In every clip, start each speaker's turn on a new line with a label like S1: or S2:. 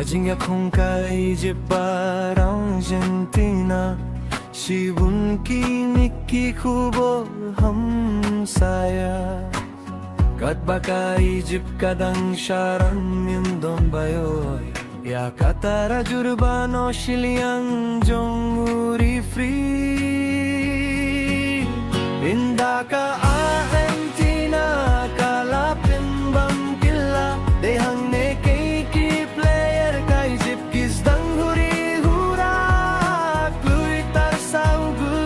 S1: Kajing akong kaijip parang Argentina Shibun kiniki kubo hamsaya Kat baka ijip kadang syaram yundong bayoy Ya katara jurbano shiliang jong uri free Indaka Argentina kalapin bam kila Dehang nekay ki player kay jip kisdang huri hurak Luy tar saugu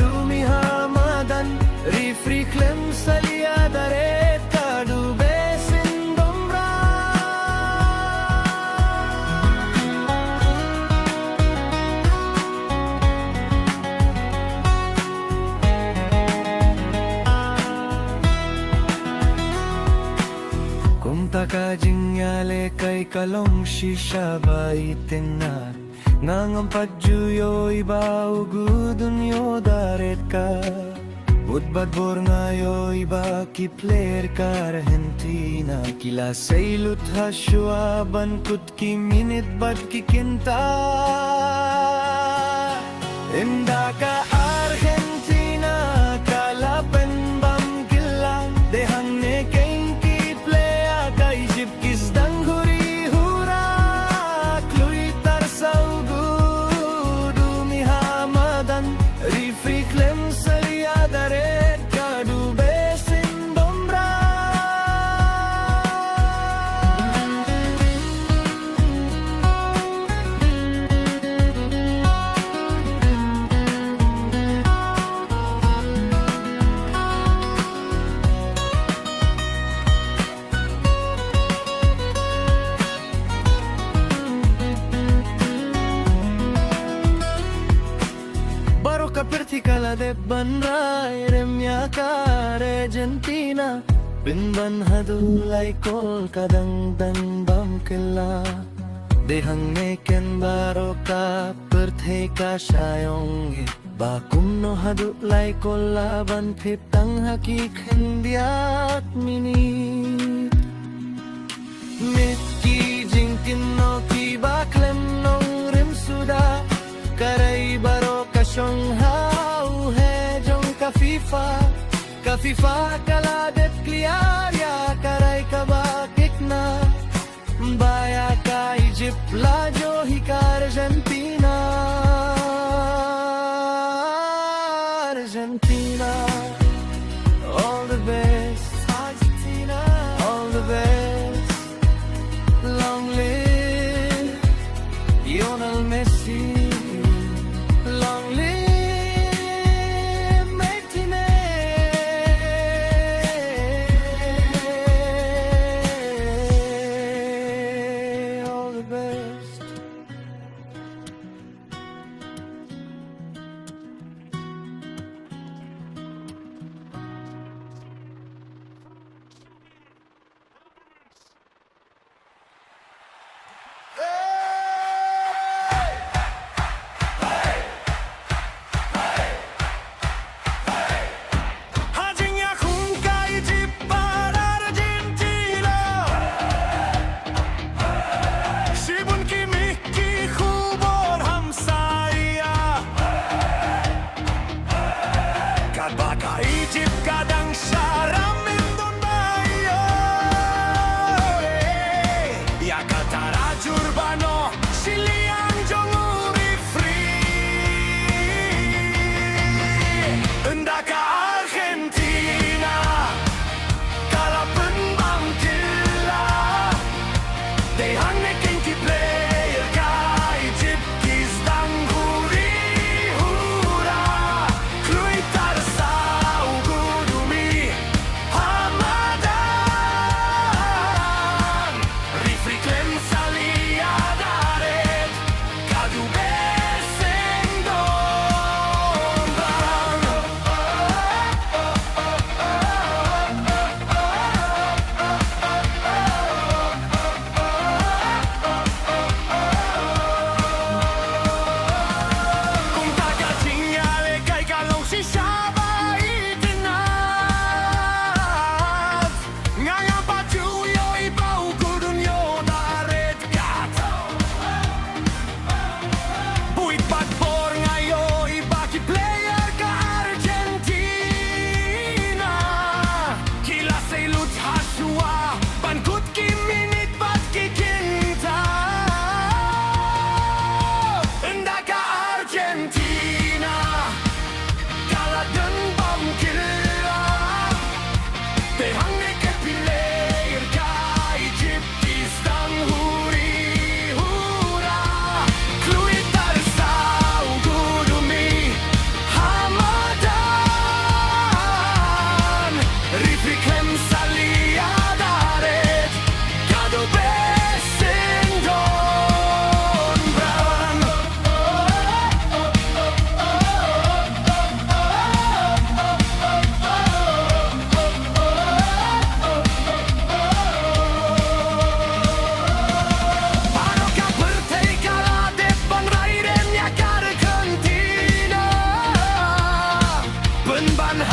S1: dumi hamadan Refri klem salia daret kadu besin dombra Kung takajing yale kay kalong shisha baitin na Ngangampad juyo iba ugudun yo daret ka Budbad bor ngayo iba ki player ka Argentina Kila saylut hasyo bankut ki minit bad ki kinta Inda ka Argentina kalapen bam kilang Dehang nekeng ki playa kay jip kisdang huri hurak Luy tar saugu dumi hamadan Refri klem salia daret kadu besin dombra Baro kapirti kala de banray remya ka Argentina Pinban hadulay kol kadang dan bam kila Dehang neken baro ka perthe ka syayong Bakum no hadulay kol laban piptang hakik hendiat minit Mitki jingkin no ki baklem nong rim suda Karay baro kasyong hau he jong ka FIFA kaladet kliarya karay kabakik na Baya ka Egypt lajo hika Argentina Argentina All the best Argentina All the best Long live Lionel Messi Long live Martinez All the best Hajing akong kaijip para Argentina Sibun kimiki kubor hamsaya Kad baka ijip kadang syaram indon bayo Ya katara jurbano siliang jong uri free Endaka Argentina kalapen bam kila Dehang nekeng ki player kay jip kisdang huri hura Kluy tar saugu dumi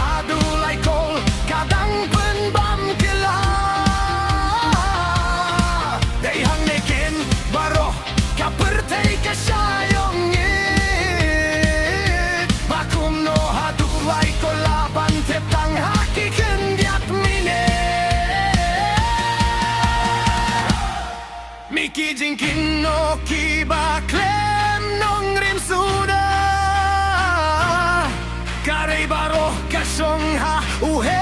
S1: hadulay kol kadang penbam kela Dayhang nekin baroh kapertay kasyayongit Bakum no hadulay kol laban teptang haki kendiat mine Miki jingkin no kiba klem nong rim suda Karay baroh kasyong ha uhe